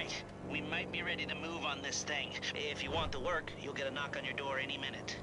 right. We might be ready to move on this thing. If you want the work, you'll get a knock on your door any minute.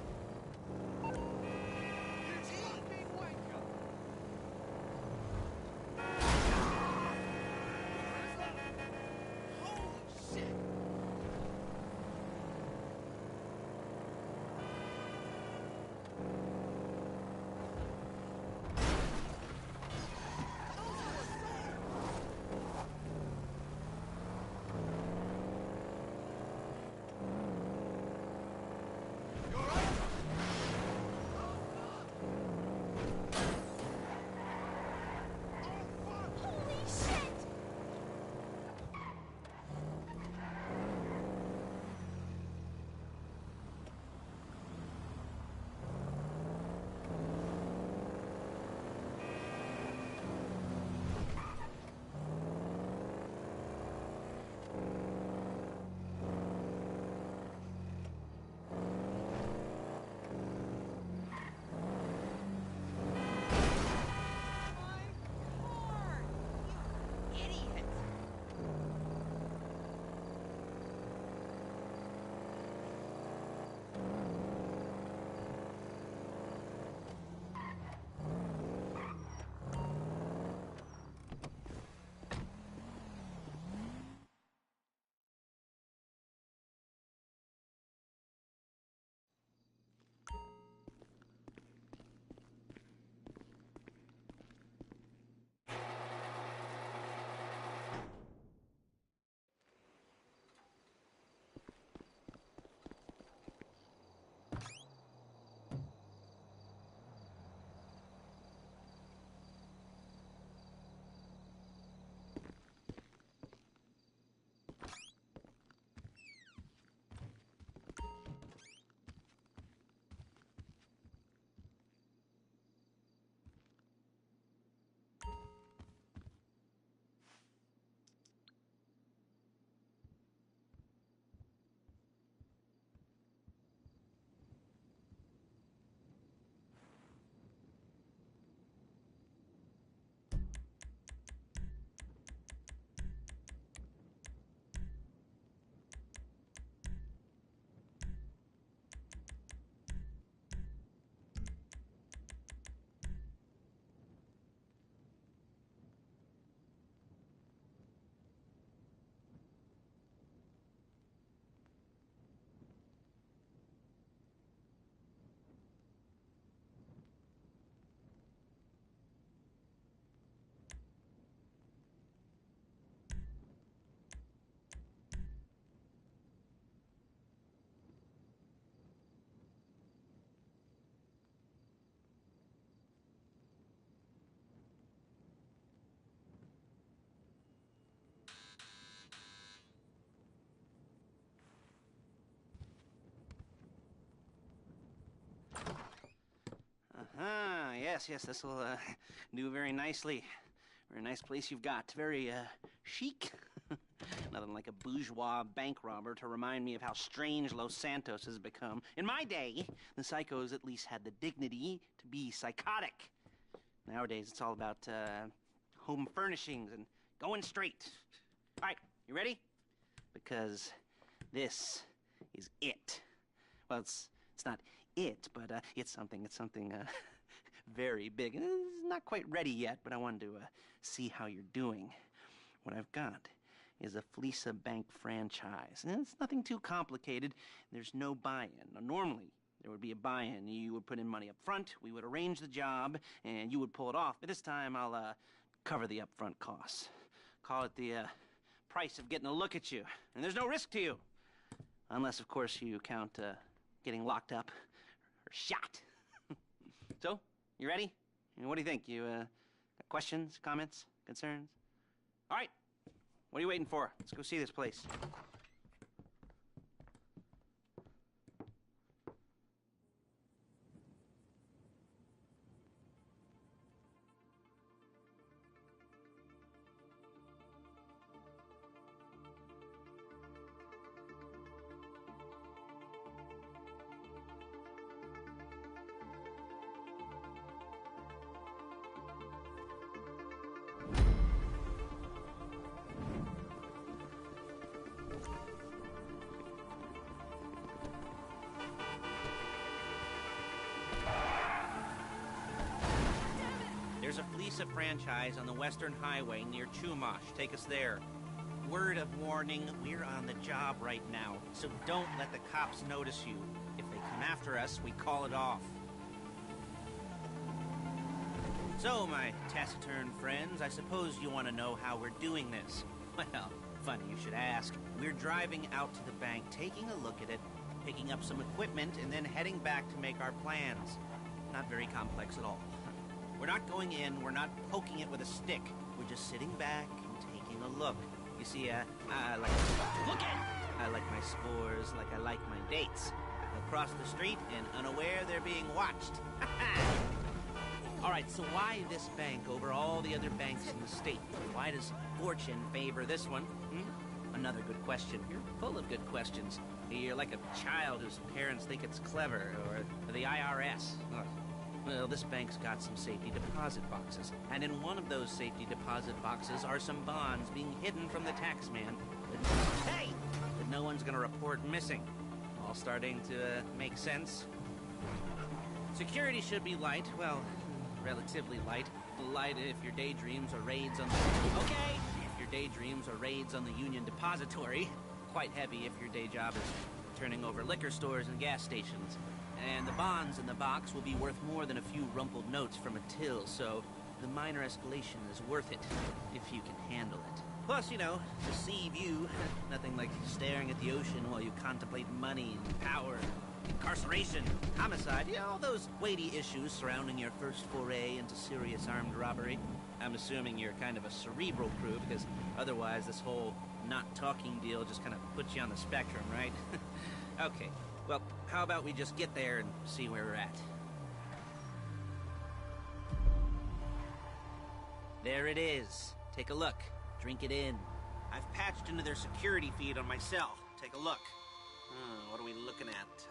Yes, this will do very nicely. Very nice place you've got. Very chic. Nothing like a bourgeois bank robber to remind me of how strange Los Santos has become. In my day, the psychos at least had the dignity to be psychotic. Nowadays, it's all about home furnishings and going straight. All right, you ready? Because this is it. Well, it's not it, but it's something very big. And it's not quite ready yet, but I wanted to see how you're doing. What I've got is a Fleesa Bank franchise. And it's nothing too complicated. There's no buy-in. Now, normally, there would be a buy-in. You would put in money up front, we would arrange the job, and you would pull it off. But this time, I'll cover the upfront costs. Call it the price of getting a look at you. And there's no risk to you. Unless, of course, you count getting locked up or shot. So, you ready? What do you think? You got questions, comments, concerns? All right. What are you waiting for? Let's go see this place. There's a Fleece franchise on the Western Highway near Chumash. Take us there. Word of warning, we're on the job right now, so don't let the cops notice you. If they come after us, we call it off. So, my taciturn friends, I suppose you want to know how we're doing this. Well, funny you should ask. We're driving out to the bank, taking a look at it, picking up some equipment, and then heading back to make our plans. Not very complex at all. We're not going in, we're not poking it with a stick. We're just sitting back and taking a look. You see, I like my scores like I like my dates. Across the street and unaware they're being watched. All right, so why this bank over all the other banks in the state? Why does fortune favor this one? Another good question. You're full of good questions. You're like a child whose parents think it's clever, or the IRS. Ugh. Well, this bank's got some safety deposit boxes, and in one of those safety deposit boxes are some bonds being hidden from the tax man. Hey! But no one's gonna report missing. All starting to make sense. Security should be light, well, relatively light. Light if your daydreams or raids on the... Okay! If your daydreams or raids on the Union Depository. Quite heavy if your day job is turning over liquor stores and gas stations. And the bonds in the box will be worth more than a few rumpled notes from a till, so the minor escalation is worth it, if you can handle it. Plus, you know, the sea view, nothing like staring at the ocean while you contemplate money and power, incarceration, homicide, you know, all those weighty issues surrounding your first foray into serious armed robbery. I'm assuming you're kind of a cerebral crew, because otherwise this whole not talking deal just kind of puts you on the spectrum, right? Okay. Well, how about we just get there and see where we're at? There it is. Take a look. Drink it in. I've patched into their security feed on my cell. Take a look. What are we looking at?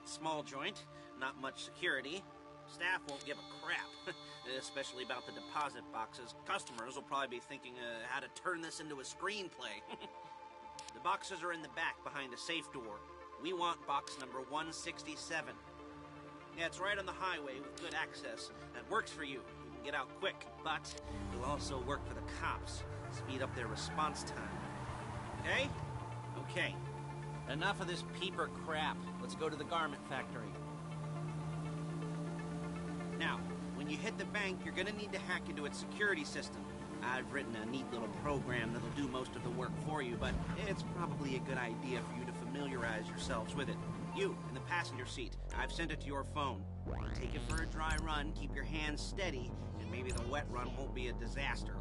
Small joint, not much security. Staff won't give a crap, especially about the deposit boxes. Customers will probably be thinking how to turn this into a screenplay. The boxes are in the back behind a safe door. We want box number 167. Yeah, it's right on the highway with good access. That works for you. You can get out quick, but it'll also work for the cops. Speed up their response time. Okay? Okay. Enough of this peeper crap. Let's go to the garment factory. Now, when you hit the bank, you're gonna need to hack into its security system. I've written a neat little program that'll do most of the work for you, but it's probably a good idea for you to familiarize yourselves with it. You, in the passenger seat, I've sent it to your phone. Take it for a dry run, keep your hands steady, and maybe the wet run won't be a disaster.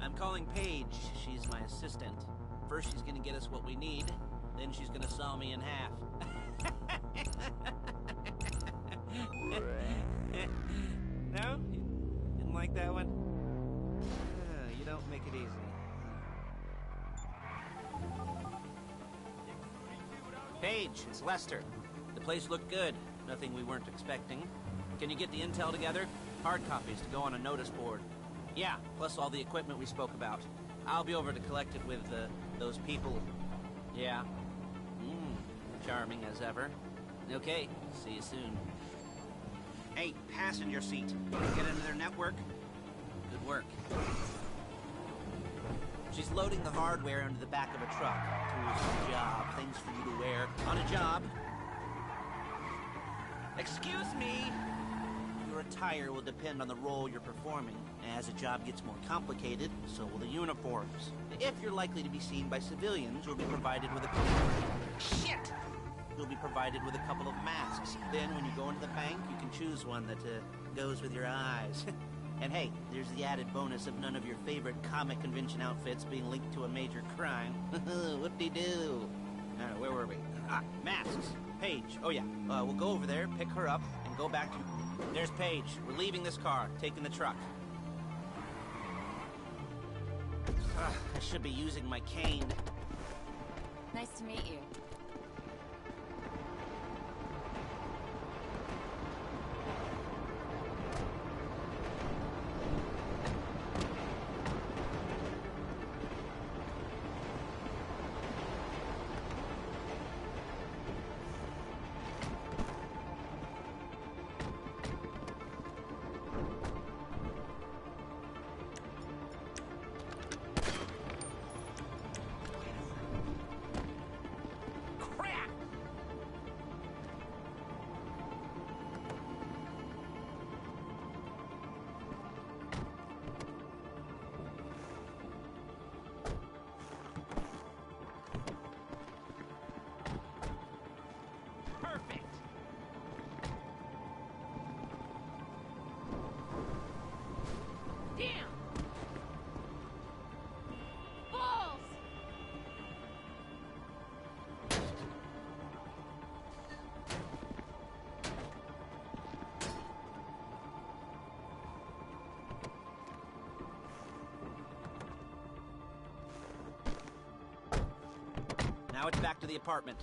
I'm calling Paige. She's my assistant. First she's gonna get us what we need, then she's gonna saw me in half. No? You didn't like that one? You don't make it easy. Paige, it's Lester. The place looked good. Nothing we weren't expecting. Can you get the intel together? Hard copies to go on a notice board. Yeah, plus all the equipment we spoke about. I'll be over to collect it with, those people. Yeah. Charming as ever. Okay, see you soon. Hey, passenger seat. Get into their network? Good work. She's loading the hardware into the back of a truck. Tools for the job, things for you to wear. On a job. Excuse me! Your attire will depend on the role you're performing. As a job gets more complicated, so will the uniforms. If you're likely to be seen by civilians, you'll be provided with a couple of... Shit! You'll be provided with a couple of masks. Then, when you go into the bank, you can choose one that goes with your eyes. And hey, there's the added bonus of none of your favorite comic convention outfits being linked to a major crime. Whoop-de-doo. Where were we? Masks. Paige. Oh yeah, we'll go over there, pick her up, and go back to... There's Paige. We're leaving this car, taking the truck. I should be using my cane. Nice to meet you. Now it's back to the apartment.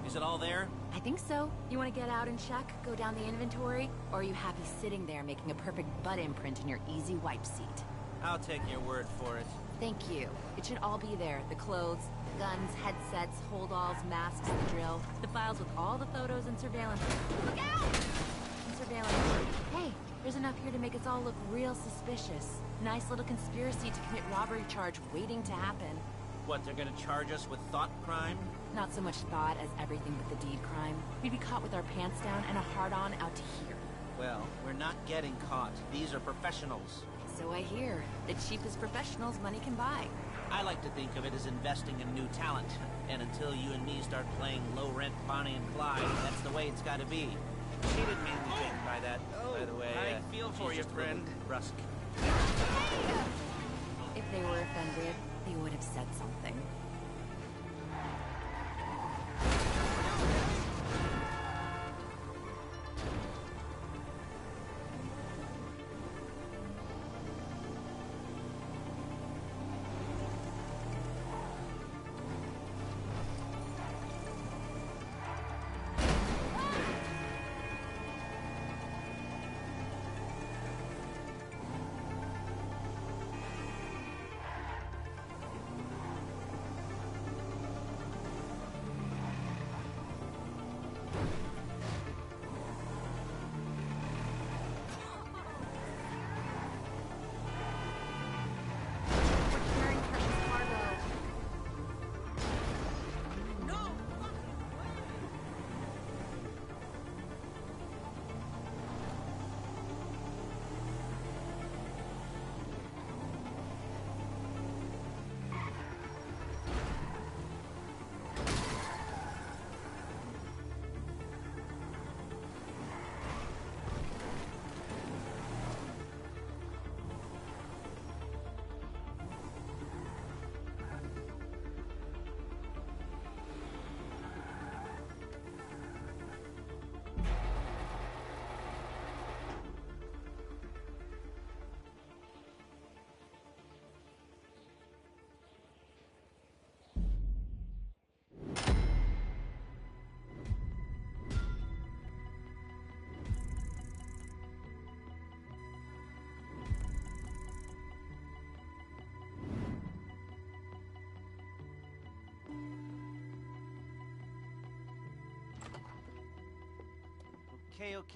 Is it all there? I think so. You want to get out and check? Go down the inventory? Or are you happy sitting there making a perfect butt imprint in your easy wipe seat? I'll take your word for it. Thank you. It should all be there. The clothes, guns, headsets, holdalls, masks, the drill. The files with all the photos and surveillance. Look out! And surveillance. Hey, there's enough here to make us all look real suspicious. Nice little conspiracy to commit robbery charge waiting to happen. What, they're gonna charge us with thought crime? Not so much thought as everything but the deed crime. We'd be caught with our pants down and a hard-on out to here. Well, we're not getting caught. These are professionals. So I hear. The cheapest professionals money can buy. I like to think of it as investing in new talent. And until you and me start playing low-rent Bonnie and Clyde, that's the way it's gotta be. She didn't mean anything by that, by the way. I feel for you, friend. Brusque. If they were offended, they would have said something.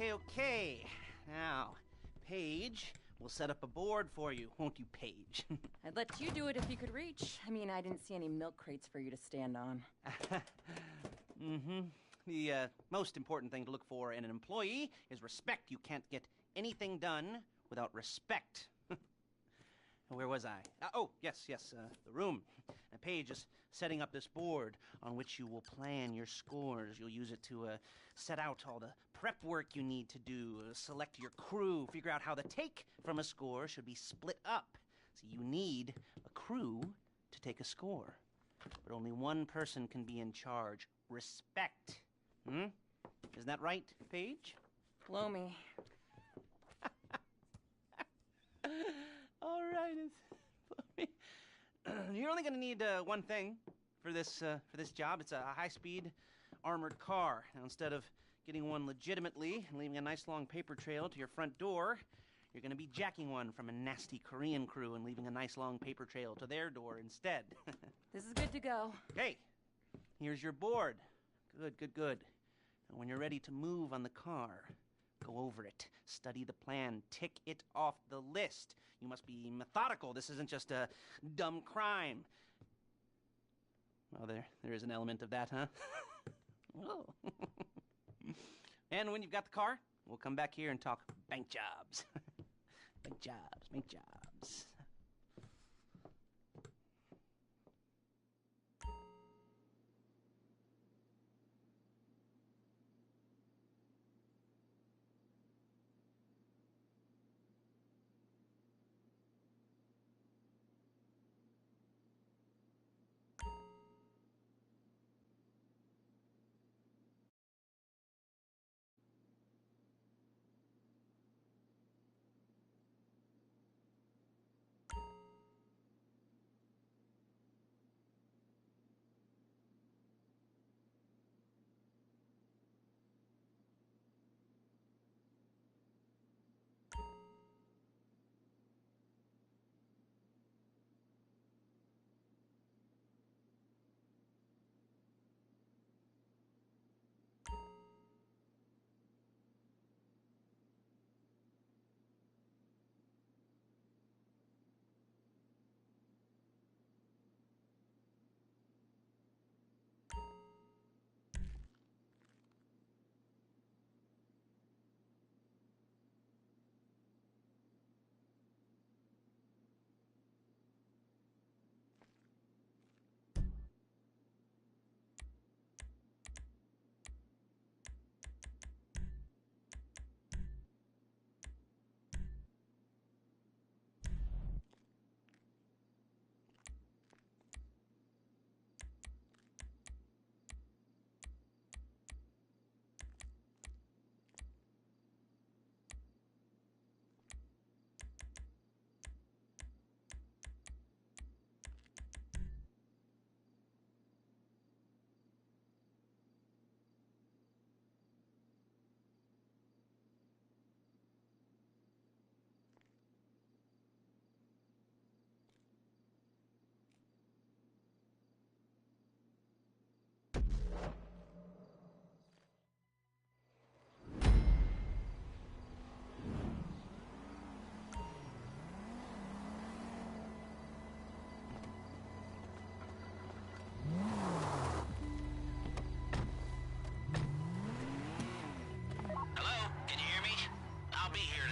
Okay. Now, Paige, we'll set up a board for you, won't you, Paige? I'd let you do it if you could reach. I mean, I didn't see any milk crates for you to stand on. The most important thing to look for in an employee is respect. You can't get anything done without respect. Where was I? Oh, yes, the room. Paige is setting up this board on which you will plan your scores. You'll use it to set out all the prep work you need to do, select your crew, figure out how the take from a score should be split up. So you need a crew to take a score. But only one person can be in charge. Respect. Isn't that right, Paige? Blow me. All right. You're only going to need one thing for this job. It's a high-speed armored car. Now, instead of getting one legitimately and leaving a nice long paper trail to your front door, you're going to be jacking one from a nasty Korean crew and leaving a nice long paper trail to their door instead. This is good to go. Okay, here's your board. Good. And when you're ready to move on the car, go over it, study the plan, tick it off the list. You must be methodical. This isn't just a dumb crime. Well, there is an element of that, huh? Whoa. And when you've got the car, we'll come back here and talk bank jobs. Bank jobs.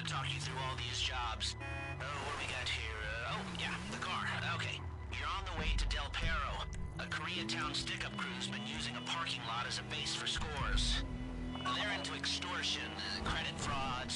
talk you through all these jobs. What do we got here? The car. Okay. You're on the way to Del Perro. A Koreatown stick-up crew's been using a parking lot as a base for scores. They're into extortion, credit fraud,